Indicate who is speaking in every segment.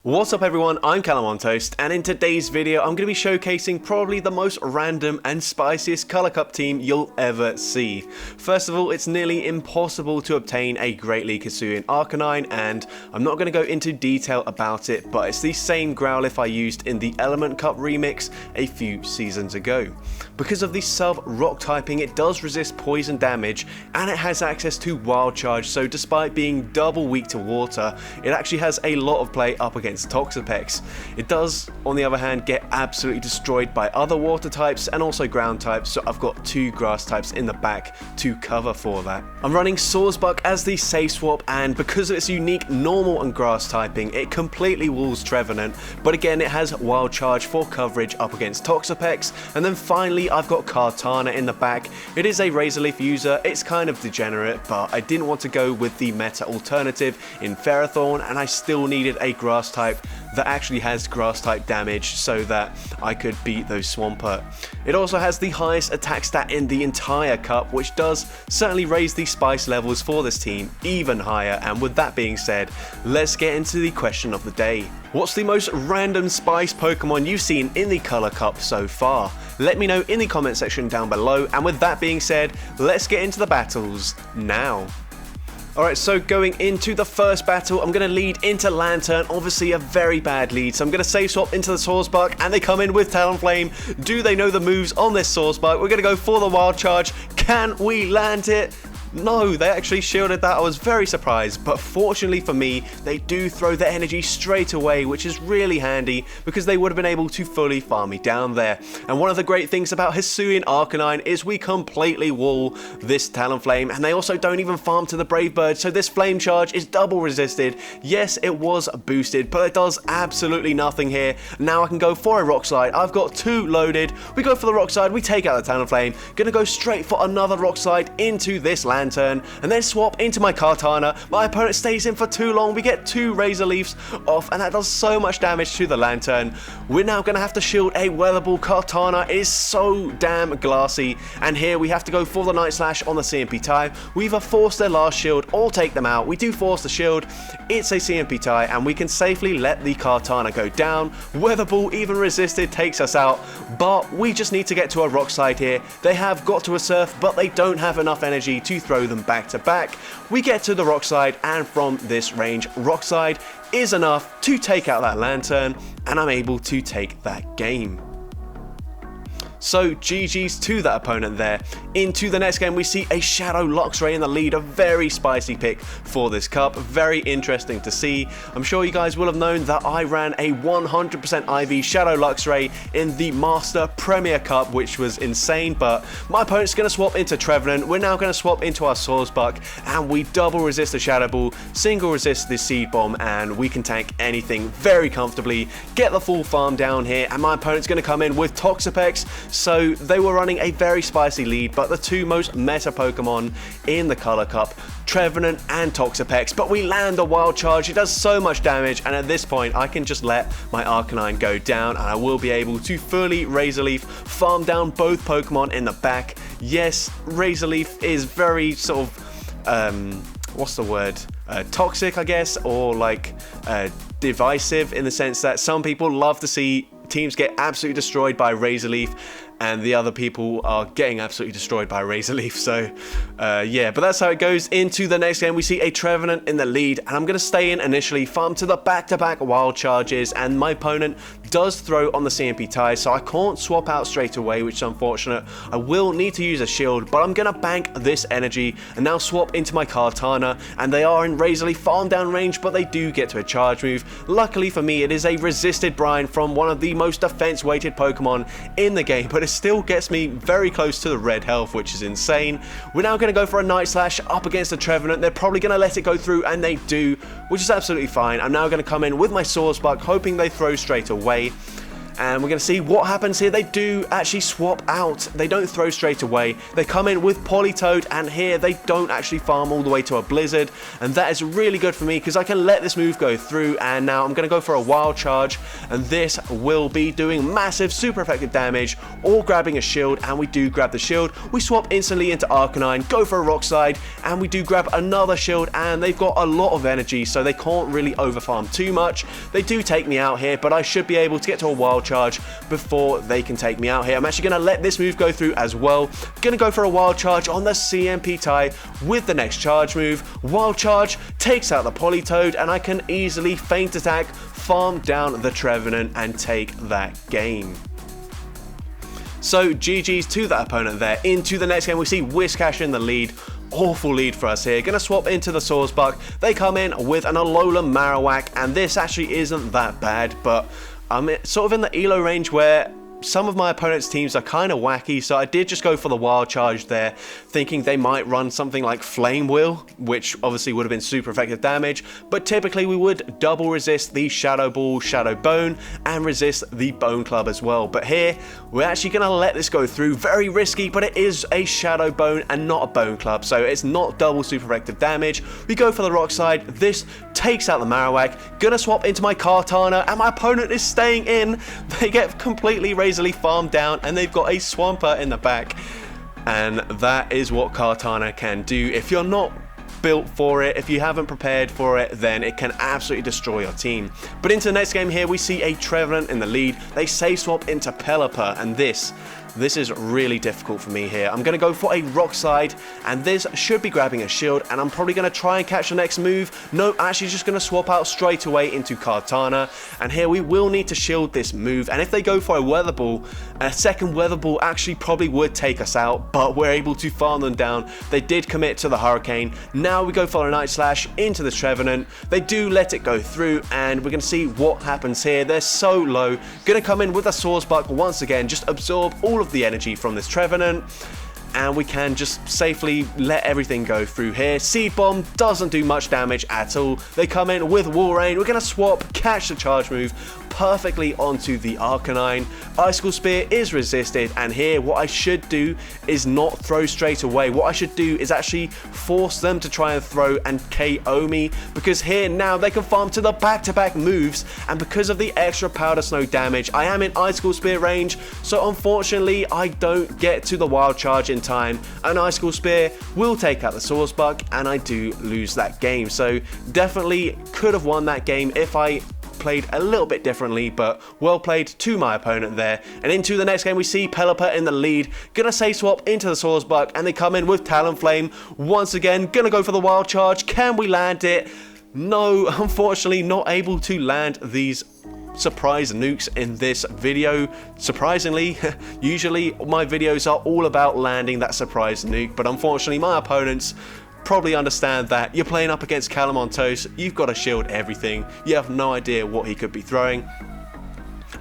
Speaker 1: What's up everyone, I'm Calamontoast, and in today's video I'm going to be showcasing probably the most random and spiciest Color Cup team you'll ever see. First of all, it's nearly impossible to obtain a Great League Hisuian Arcanine, and I'm not going to go into detail about it, but it's the same Growlithe I used in the Element Cup remix a few seasons ago. Because of the sub-rock typing, it does resist poison damage, and it has access to Wild Charge, so despite being double weak to water, it actually has a lot of play up against Toxapex. It does, on the other hand, get absolutely destroyed by other water types and also ground types, so I've got two grass types in the back to cover for that. I'm running Sawsbuck as the safe swap, and because of its unique normal and grass typing, it completely walls Trevenant, but again it has Wild Charge for coverage up against Toxapex. And then finally I've got Kartana in the back. It is a Razor Leaf user, it's kind of degenerate, but I didn't want to go with the meta alternative in Ferrothorn, and I still needed a grass type that actually has grass type damage so that I could beat those Swampert. It also has the highest attack stat in the entire cup, which does certainly raise the spice levels for this team even higher. And with that being said, let's get into the question of the day. What's the most random spice Pokemon you've seen in the Color Cup so far? Let me know in the comment section down below, and with that being said, let's get into the battles now. Alright, so going into the first battle, I'm going to lead into Lantern, obviously a very bad lead, so I'm going to safe swap into the Sawsbuck, and they come in with Talonflame. Do they know the moves on this Sawsbuck? We're going to go for the Wild Charge. Can we land it? No, they actually shielded that. I was very surprised, but fortunately for me, they do throw their energy straight away, which is really handy because they would have been able to fully farm me down there. And one of the great things about Hisuian Arcanine is we completely wall this Talonflame, and they also don't even farm to the Brave Bird, so this Flame Charge is double resisted. Yes, it was boosted, but it does absolutely nothing here. Now I can go for a Rock Slide. I've got two loaded. We go for the Rock Slide, we take out the Talonflame. Gonna go straight for another Rock Slide into this Lantern, and then swap into my Kartana. My opponent stays in for too long. We get two Razor Leafs off, and that does so much damage to the Lantern. We're now going to have to shield a weathable. Kartana. It is so damn glassy, and here we have to go for the Night Slash on the CMP tie. We either force their last shield or take them out. We do force the shield. It's a CMP tie, and we can safely let the Kartana go down. Weatherball, even resisted, takes us out, but we just need to get to a Rock Slide here. They have got to a Surf, but they don't have enough energy to throw them back to back. We get to the Rock Slide, and from this range, Rock Slide is enough to take out that Lantern, and I'm able to take that game. So GG's to that opponent there. Into the next game, we see a Shadow Luxray in the lead, a very spicy pick for this cup. Very interesting to see. I'm sure you guys will have known that I ran a 100% IV Shadow Luxray in the Master Premier Cup, which was insane, but my opponent's going to swap into Trevenant. We're now going to swap into our Sawsbuck, and we double resist the Shadow Ball, single resist this Seed Bomb, and we can tank anything very comfortably. Get the full farm down here, and my opponent's going to come in with Toxapex. So they were running a very spicy lead, but the two most meta Pokemon in the Color Cup, Trevenant and Toxapex, but we land a Wild Charge. It does so much damage, and at this point I can just let my Arcanine go down, and I will be able to fully Razor Leaf, farm down both Pokemon in the back. Yes, Razor Leaf is very sort of, what's the word? Toxic, I guess, or like divisive, in the sense that some people love to see teams get absolutely destroyed by Razor Leaf, and the other people are getting absolutely destroyed by Razor Leaf. So yeah, but that's how it goes. Into the next game, we see a Trevenant in the lead, and I'm going to stay in initially, farm to the back-to-back Wild Charges, and my opponent does throw on the CMP tie, so I can't swap out straight away, which is unfortunate. I will need to use a shield, but I'm going to bank this energy and now swap into my Kartana, and they are in Razor Leaf farm down range, but they do get to a charge move. Luckily for me, it is a resisted brine from one of the most defense weighted Pokemon in the game, but it still gets me very close to the red health, which is insane. We're now going to go for a Night Slash up against the Trevenant. They're probably going to let it go through, and they do, which is absolutely fine. I'm now going to come in with my Sawsbuck, hoping they throw straight away. And we're going to see what happens here. They do actually swap out. They don't throw straight away. They come in with Politoed, and here they don't actually farm all the way to a Blizzard. And that is really good for me because I can let this move go through. And now I'm going to go for a Wild Charge. And this will be doing massive, super effective damage, or grabbing a shield. And we do grab the shield. We swap instantly into Arcanine, go for a Rock Slide, and we do grab another shield. And they've got a lot of energy, so they can't really overfarm too much. They do take me out here, but I should be able to get to a Wild Charge before they can take me out here. I'm actually going to let this move go through as well. Going to go for a Wild Charge on the CMP tie with the next charge move. Wild Charge takes out the Politoed, and I can easily Feint Attack, farm down the Trevenant, and take that game. So GG's to that opponent there. Into the next game, we see Whiscash in the lead. Awful lead for us here. Gonna swap into the Sawsbuck. They come in with an Alola Marowak, and this actually isn't that bad, but I'm sort of in the ELO range where some of my opponent's teams are kind of wacky, so I did just go for the Wild Charge there, thinking they might run something like Flame Wheel, which obviously would have been super effective damage, but typically we would double resist the Shadow Ball, Shadow Bone, and resist the Bone Club as well. But here, we're actually going to let this go through. Very risky, but it is a Shadow Bone and not a Bone Club, so it's not double super effective damage. We go for the Rock Slide. This takes out the Marowak. Gonna swap into my Kartana, and my opponent is staying in. They get completely razorly farmed down, and they've got a Swampert in the back. And that is what Kartana can do. If you're not built for it, if you haven't prepared for it, then it can absolutely destroy your team. But into the next game here, we see a Trevenant in the lead. They save swap into Pelipper, and this is really difficult for me here. I'm going to go for a Rock Slide, and this should be grabbing a shield, and I'm probably going to try and catch the next move. No, actually just going to swap out straight away into Kartana, and here we will need to shield this move. And if they go for a Weather Ball, a second Weather Ball actually probably would take us out, but we're able to farm them down. They did commit to the Hurricane. Now we go for a Night Slash into the Trevenant. They do let it go through, and we're going to see what happens here. They're so low. Going to come in with a Sawsbuck once again, just absorb all of the energy from this Trevenant, and we can just safely let everything go through here. Seed Bomb doesn't do much damage at all. They come in with Wall Rain. We're going to swap, catch the charge move perfectly onto the Arcanine. Icicle Spear is resisted, and here what I should do is not throw straight away. What I should do is actually force them to try and throw and KO me, because here now they can farm to the back-to-back moves, and because of the extra Powder Snow damage, I am in Icicle Spear range, so unfortunately I don't get to the Wild Charge in time. An Icicle Spear will take out the Sawsbuck, and I do lose that game. So definitely could have won that game if I played a little bit differently, but well played to my opponent there. And into the next game, we see Pelipper in the lead. Gonna say swap into the Sawsbuck, and they come in with Talonflame once again. Gonna go for the Wild Charge. Can we land it? No, unfortunately not able to land these surprise nukes in this video. Surprisingly, usually my videos are all about landing that surprise nuke, but unfortunately my opponents probably understand that you're playing up against Calamontos, you've got to shield everything, you have no idea what he could be throwing.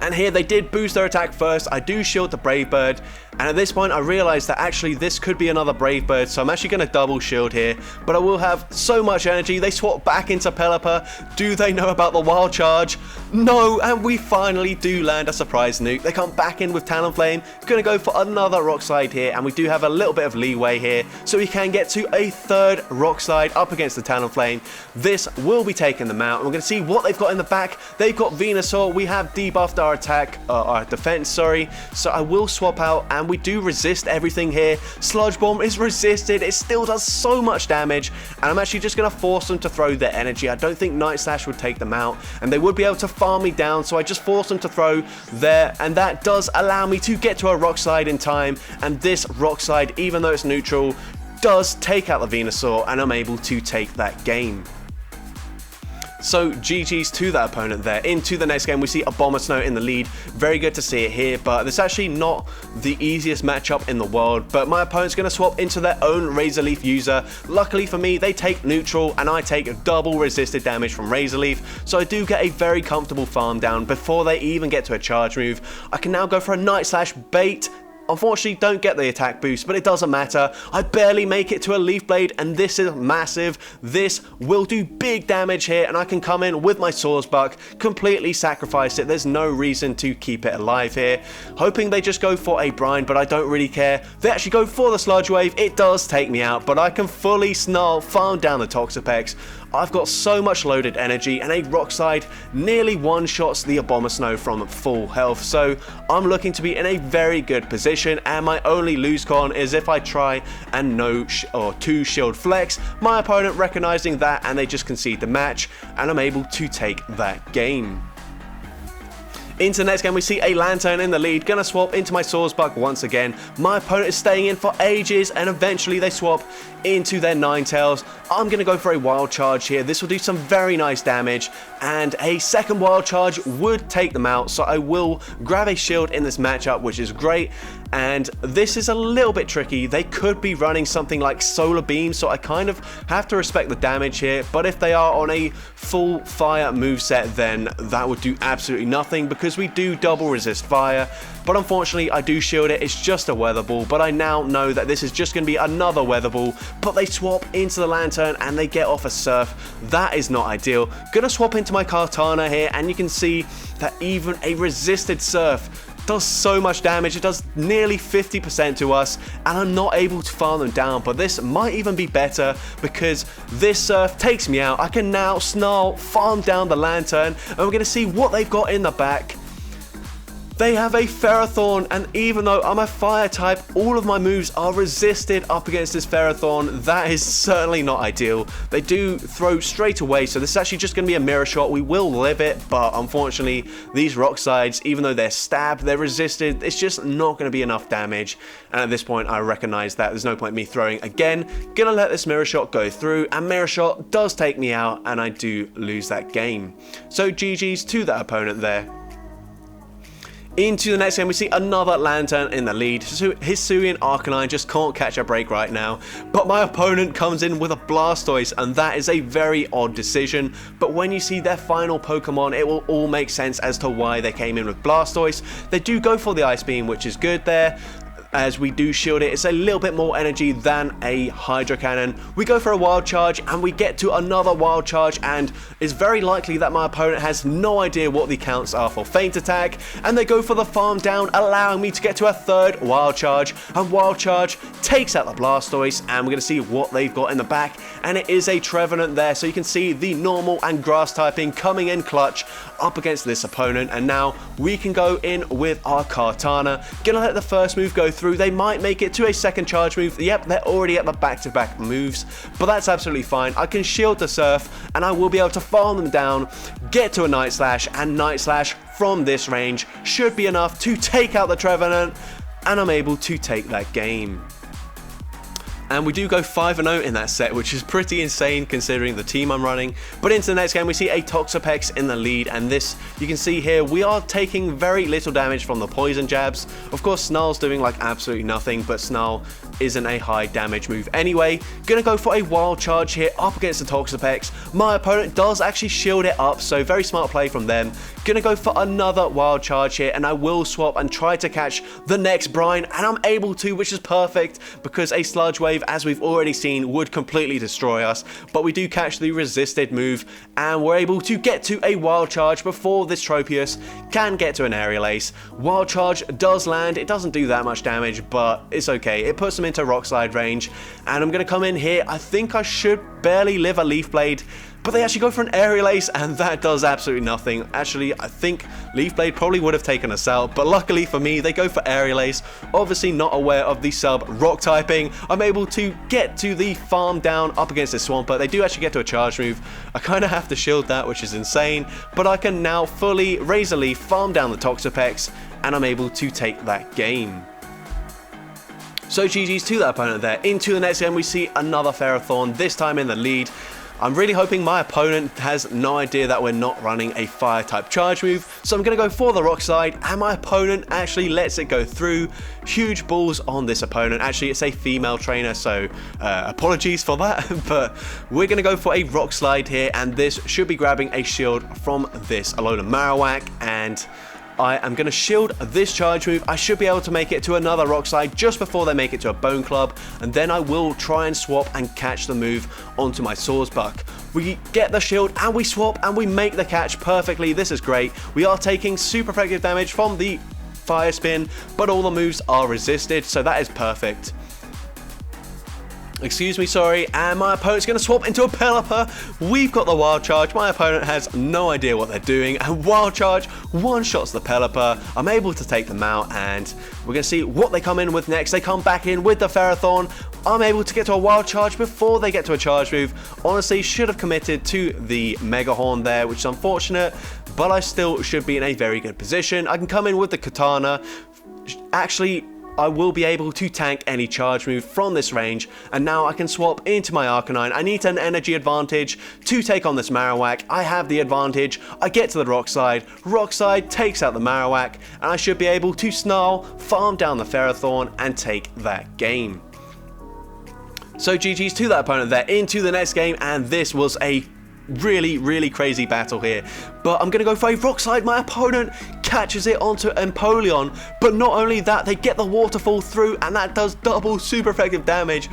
Speaker 1: And here they did boost their attack first. I do shield the Brave Bird, and at this point I realized that actually this could be another Brave Bird, so I'm actually going to double shield here, but I will have so much energy. They swap back into Pelipper. Do they know about the Wild Charge? No, and we finally do land a surprise nuke. They come back in with Talonflame. Going to go for another Rock Slide here, and we do have a little bit of leeway here, so we can get to a third Rock Slide up against the Talonflame. This will be taking them out, and we're going to see what they've got in the back. They've got Venusaur. We have debuffed our attack, our defense, sorry, so I will swap out, and we do resist everything here. Sludge Bomb is resisted. It still does so much damage, and I'm actually just going to force them to throw their energy. I don't think Night Slash would take them out, and they would be able to farm me down, so I just force them to throw there, and that does allow me to get to a Rock Slide in time. And this Rock Slide, even though it's neutral, does take out the Venusaur, and I'm able to take that game. So GG's to that opponent there. Into the next game, we see Abomasnow in the lead. Very good to see it here, but it's actually not the easiest matchup in the world. But my opponent's going to swap into their own Razor Leaf user. Luckily for me, they take neutral, and I take double resisted damage from Razor Leaf. So I do get a very comfortable farm down before they even get to a charge move. I can now go for a Night Slash bait. Unfortunately, don't get the attack boost, but it doesn't matter. I barely make it to a Leaf Blade, and this is massive. This will do big damage here, and I can come in with my Sawsbuck, completely sacrifice it. There's no reason to keep it alive here. Hoping they just go for a Brine, but I don't really care. They actually go for the Sludge Wave. It does take me out, but I can fully Snarl, farm down the Toxapex. I've got so much loaded energy, and a Rock Slide nearly one-shots the Abomasnow from full health, so I'm looking to be in a very good position, and my only lose con is if I try and two Shield Flex, my opponent recognizing that, and they just concede the match, and I'm able to take that game. Into the next game, we see a Lantern in the lead. Gonna swap into my Sawsbuck once again. My opponent is staying in for ages, and eventually they swap into their Ninetales. I'm gonna go for a Wild Charge here. This will do some very nice damage, and a second Wild Charge would take them out, so I will grab a shield in this matchup, which is great. And this is a little bit tricky. They could be running something like Solar Beam, so I kind of have to respect the damage here. But if they are on a full fire moveset, then that would do absolutely nothing, because we do double resist fire. But unfortunately, I do shield it. It's just a Weather Ball, but I now know that this is just going to be another Weather Ball. But they swap into the Lantern, and they get off a Surf. That is not ideal. Gonna swap into my Kartana here, and you can see that even a resisted Surf does so much damage. It does nearly 50% to us, and I'm not able to farm them down. But this might even be better, because this Surf takes me out. I can now Snarl, farm down the Lantern, and we're going to see what they've got in the back. They have a Ferrothorn, and even though I'm a fire type, all of my moves are resisted up against this Ferrothorn. That is certainly not ideal. They do throw straight away, so this is actually just going to be a Mirror Shot. We will live it, but unfortunately, these Rock Slides, even though they're stabbed, they're resisted, it's just not going to be enough damage. And at this point, I recognize that there's no point in me throwing again. Gonna let this Mirror Shot go through, and Mirror Shot does take me out, and I do lose that game. So GG's to that opponent there. Into the next game, we see another Lantern in the lead. Hisuian Arcanine just can't catch a break right now, but my opponent comes in with a Blastoise, and that is a very odd decision. But when you see their final Pokemon, it will all make sense as to why they came in with Blastoise. They do go for the Ice Beam, which is good there. As we do shield it, it's a little bit more energy than a Hydro Cannon. We go for a Wild Charge, and we get to another Wild Charge, and it's very likely that my opponent has no idea what the counts are for Feint Attack, and they go for the farm down, allowing me to get to a third Wild Charge, and Wild Charge takes out the Blastoise, and we're going to see what they've got in the back, and it is a Trevenant there, so you can see the normal and grass typing coming in clutch up against this opponent. And now we can go in with our Kartana. Gonna let the first move go through. They might make it to a second charge move. Yep, they're already at the back-to-back moves, but that's absolutely fine. I can shield the Surf, and I will be able to farm them down, get to a Night Slash, and Night Slash from this range should be enough to take out the Trevenant, and I'm able to take that game. And we do go 5-0 in that set, which is pretty insane considering the team I'm running. But into the next game, we see a Toxapex in the lead, and this, you can see here, we are taking very little damage from the poison jabs. Of course, Snarl's doing like absolutely nothing, but Snarl isn't a high damage move anyway. Gonna go for a Wild Charge here up against the Toxapex. My opponent does actually shield it up, so very smart play from them. Gonna go for another Wild Charge here, and I will swap and try to catch the next Brine, and I'm able to, which is perfect, because a Sludge Wave, as we've already seen, would completely destroy us. But we do catch the resisted move, and we're able to get to a Wild Charge before this Tropius can get to an Aerial Ace. Wild Charge does land. It doesn't do that much damage, but it's okay. It puts them into Rock Slide range, and I'm going to come in here. I think I should barely live a Leaf Blade, but they actually go for an Aerial Ace, and that does absolutely nothing. Actually, I think Leaf Blade probably would have taken us out, but luckily for me, they go for Aerial Ace. Obviously not aware of the sub rock typing. I'm able to get to the farm down up against the Swampert. They do actually get to a charge move. I kind of have to shield that, which is insane, but I can now fully Razor Leaf, farm down the Toxapex, and I'm able to take that game. So GG's to that opponent there. Into the next game, we see another Ferrothorn, this time in the lead. I'm really hoping my opponent has no idea that we're not running a fire type charge move, so I'm going to go for the Rock Slide, and my opponent actually lets it go through. Huge balls on this opponent. Actually, it's a female trainer, so apologies for that, but we're going to go for a Rock Slide here, and this should be grabbing a shield from this Alolan Marowak, and I am going to shield this charge move. I should be able to make it to another Rock Slide just before they make it to a Bone Club, and then I will try and swap and catch the move onto my Sawsbuck. We get the shield and we swap and we make the catch perfectly. This is great. We are taking super effective damage from the Fire Spin, but all the moves are resisted, so that is perfect. Excuse me, sorry, and my opponent's going to swap into a Pelipper. We've got the Wild Charge. My opponent has no idea what they're doing, and Wild Charge one-shots the Pelipper. I'm able to take them out, and we're going to see what they come in with next. They come back in with the Ferrothorn. I'm able to get to a Wild Charge before they get to a charge move. Honestly, should have committed to the Mega Horn there, which is unfortunate, but I still should be in a very good position. I can come in with the Kartana. Actually, I will be able to tank any charge move from this range, and now I can swap into my Arcanine. I need an energy advantage to take on this Marowak. I have the advantage. I get to the Rock Slide. Rock Slide takes out the Marowak, and I should be able to Snarl, farm down the Ferrothorn, and take that game. So GG's to that opponent there. Into the next game, and this was a really crazy battle here, but I'm gonna go for a Rock Slide. My opponent catches it onto Empoleon, but not only that, they get the Waterfall through, and that does double super effective damage,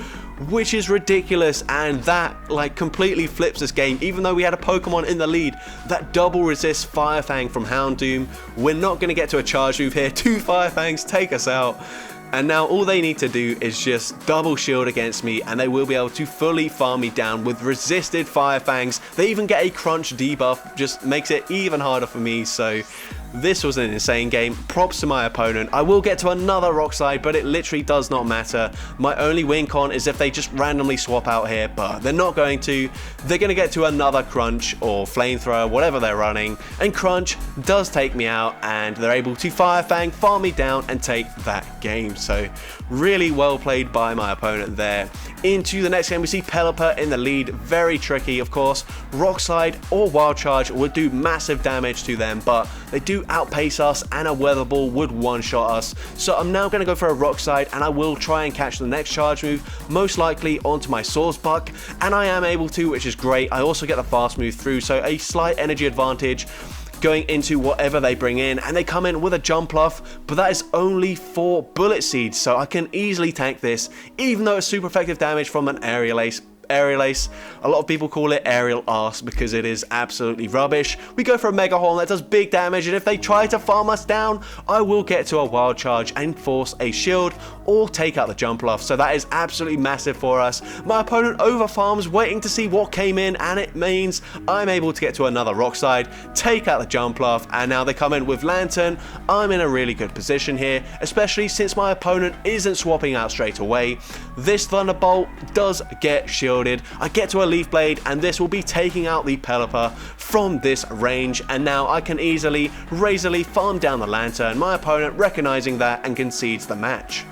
Speaker 1: which is ridiculous, and that like completely flips this game. Even though we had a Pokemon in the lead, that double resists Fire Fang from Houndoom. We're not gonna get to a charge move here. 2 Fire Fangs take us out. And now all they need to do is just double shield against me, and they will be able to fully farm me down with resisted Fire Fangs. They even get a crunch debuff, just makes it even harder for me. So this was an insane game. Props to my opponent. I will get to another Rock Slide, but it literally does not matter. My only win con is if they just randomly swap out here, but they're not going to. They're going to get to another Crunch or Flamethrower, whatever they're running, and Crunch does take me out, and they're able to Fire Fang, farm me down, and take that game. So really well played by my opponent there. Into the next game, we see Pelipper in the lead. Very tricky, of course. Rock Slide or Wild Charge would do massive damage to them, but they do outpace us, and a Weather Ball would one-shot us. So I'm now going to go for a Rock Slide, and I will try and catch the next charge move, most likely onto my Sawsbuck, and I am able to, which is great. I also get the fast move through, so a slight energy advantage going into whatever they bring in, and they come in with a Jumpluff, but that is only 4 Bullet Seeds, so I can easily tank this, even though it's super effective damage from an Aerial Ace. A lot of people call it Aerial Arse because it is absolutely rubbish. We go for a Mega Horn that does big damage, and if they try to farm us down, I will get to a Wild Charge and force a shield or take out the Jumpluff, so that is absolutely massive for us. My opponent over farms, waiting to see what came in, and it means I'm able to get to another Rock Slide, take out the Jumpluff, and now they come in with Lantern. I'm in a really good position here, especially since my opponent isn't swapping out straight away. This Thunderbolt does get shielded. I get to a Leaf Blade, and this will be taking out the Pelipper from this range, and now I can easily Razorly farm down the Lantern. My opponent recognizing that and concedes the match.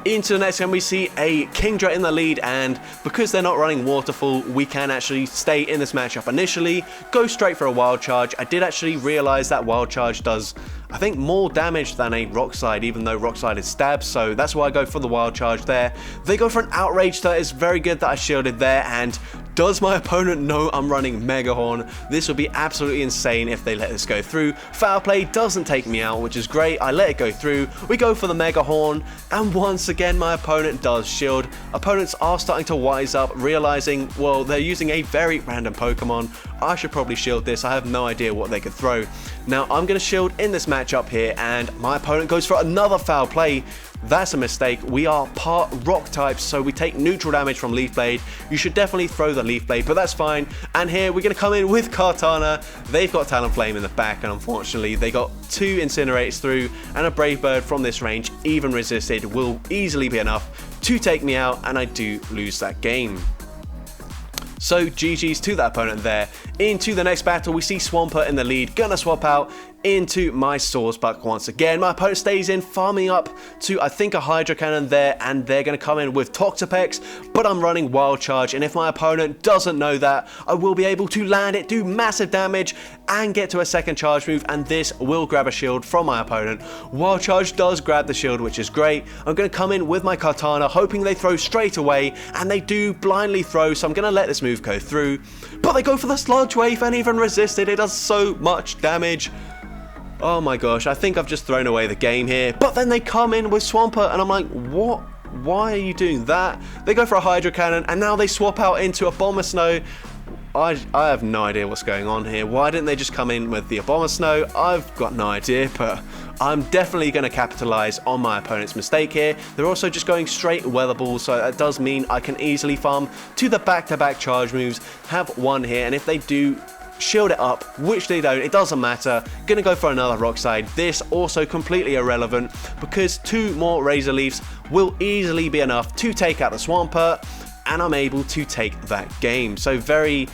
Speaker 1: Into the next game, we see a Kingdra in the lead, and because they're not running Waterfall, we can actually stay in this matchup initially, go straight for a Wild Charge. I did actually realize that Wild Charge does, I think, more damage than a Rock Slide, even though Rock Slide is stab, so that's why I go for the Wild Charge there. They go for an Outrage that is very good that I shielded there, and does my opponent know I'm running Mega Horn? This would be absolutely insane if they let this go through. Foul Play doesn't take me out, which is great. I let it go through. We go for the Mega Horn, and once again my opponent does shield. Opponents are starting to wise up, realizing, well, they're using a very random Pokemon. I should probably shield this. I have no idea what they could throw. Now I'm going to shield in this matchup here, and my opponent goes for another Foul Play. That's a mistake. We are part rock types, so we take neutral damage from Leaf Blade. You should definitely throw the Leaf Blade, but that's fine. And here we're going to come in with Kartana. They've got Talonflame in the back, and unfortunately they got 2 Incinerators through, and a Brave Bird from this range, even resisted, will easily be enough to take me out, and I do lose that game. So GG's to that opponent there. Into the next battle, we see Swampert in the lead, gonna swap out into my Sawsbuck once again. My opponent stays in, farming up to, I think, a Hydro Cannon there, and they're going to come in with Toxapex, but I'm running Wild Charge, and if my opponent doesn't know that, I will be able to land it, do massive damage, and get to a second charge move, and this will grab a shield from my opponent. Wild Charge does grab the shield, which is great. I'm going to come in with my Kartana, hoping they throw straight away, and they do blindly throw, so I'm going to let this move go through, but they go for the Sludge Wave and even resist it. It does so much damage. Oh my gosh, I think I've just thrown away the game here. But then they come in with Swampert, and I'm like, what? Why are you doing that? They go for a Hydro Cannon, and now they swap out into a Bomber Snow. I have no idea what's going on here. Why didn't they just come in with the Bomber Snow? I've got no idea, but I'm definitely going to capitalize on my opponent's mistake here. They're also just going straight Weather Ball, so that does mean I can easily farm to the back-to-back charge moves, have one here, and if they do shield it up, which they don't, it doesn't matter. Gonna go for another Rock Slide. This also completely irrelevant because 2 more Razor Leafs will easily be enough to take out the Swampert, and I'm able to take that game. So very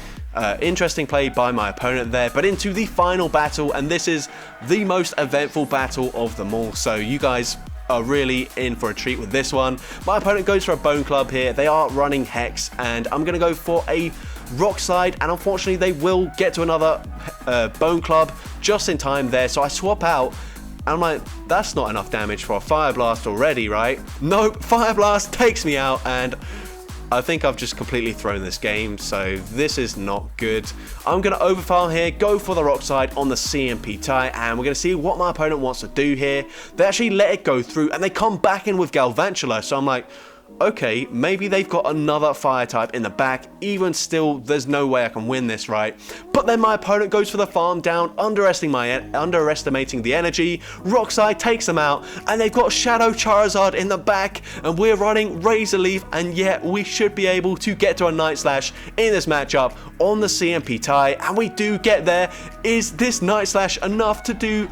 Speaker 1: interesting play by my opponent there. But into the final battle, and this is the most eventful battle of them all, so you guys are really in for a treat with this one. My opponent goes for a Bone Club here. They are running Hex, and I'm gonna go for a Rock Slide, and unfortunately they will get to another Bone Club just in time there, so I swap out, and I'm like, that's not enough damage for a Fire Blast already, right? Nope, Fire Blast takes me out, and I think I've just completely thrown this game, so this is not good. I'm going to overfarm here, go for the Rock Slide on the CMP tie, and we're going to see what my opponent wants to do here. They actually let it go through, and they come back in with Galvantula, so I'm like, okay, maybe they've got another fire type in the back. Even still, there's no way I can win this, right? But then my opponent goes for the farm down, underestimating the energy. Rock Slide takes them out, and they've got Shadow Charizard in the back, and we're running Razor Leaf, and yet we should be able to get to a Night Slash in this matchup on the CMP tie, and we do get there. Is this Night Slash enough to do...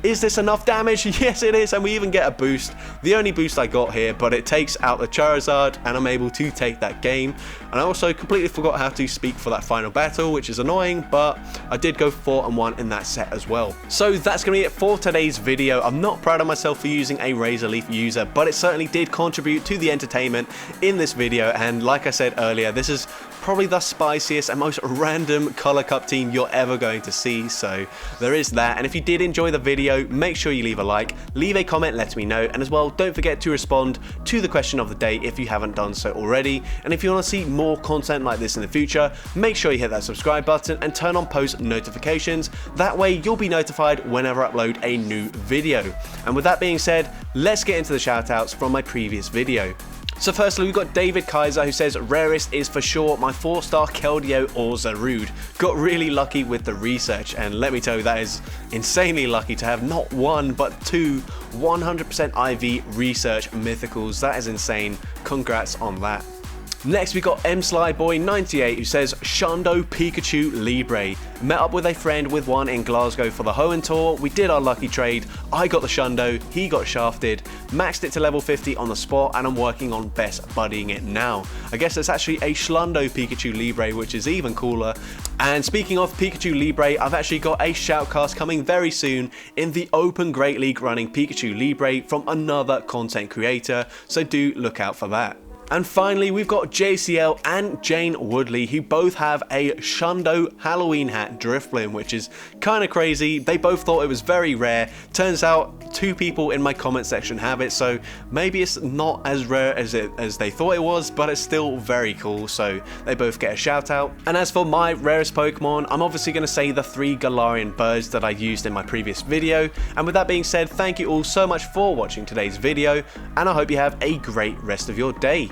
Speaker 1: is this enough damage? Yes, it is, and we even get a boost. The only boost I got here, but it takes out the Charizard, and I'm able to take that game. And I also completely forgot how to speak for that final battle, which is annoying, but I did go 4-1 in that set as well. So that's going to be it for today's video. I'm not proud of myself for using a Razor Leaf user, but it certainly did contribute to the entertainment in this video, and like I said earlier, this is probably the spiciest and most random Color Cup team you're ever going to see, so there is that. And if you did enjoy the video, make sure you leave a like, leave a comment, let me know, and as well, don't forget to respond to the question of the day if you haven't done so already. And if you want to see more content like this in the future, make sure you hit that subscribe button and turn on post notifications. That way you'll be notified whenever I upload a new video. And with that being said, let's get into the shoutouts from my previous video. So firstly, we've got David Kaiser, who says, rarest is for sure my 4-star Keldeo or Zarude. Got really lucky with the research, and let me tell you, that is insanely lucky to have not 1 but 2 100% IV research mythicals. That is insane. Congrats on that. Next we got MSlyBoy98, who says, Shundo Pikachu Libre. Met up with a friend with one in Glasgow for the Hoenn tour. We did our lucky trade. I got the Shundo, he got shafted, maxed it to level 50 on the spot, and I'm working on best buddying it now. I guess it's actually a Shundo Pikachu Libre, which is even cooler. And speaking of Pikachu Libre, I've actually got a shoutcast coming very soon in the Open Great League running Pikachu Libre from another content creator, so do look out for that. And finally, we've got JCL and Jane Woodley, who both have a Shundo Halloween hat Drifblim, which is kind of crazy. They both thought it was very rare. Turns out 2 people in my comment section have it, so maybe it's not as rare as they thought it was, but it's still very cool, so they both get a shout out. And as for my rarest Pokemon, I'm obviously going to say the 3 Galarian birds that I used in my previous video. And with that being said, thank you all so much for watching today's video, and I hope you have a great rest of your day.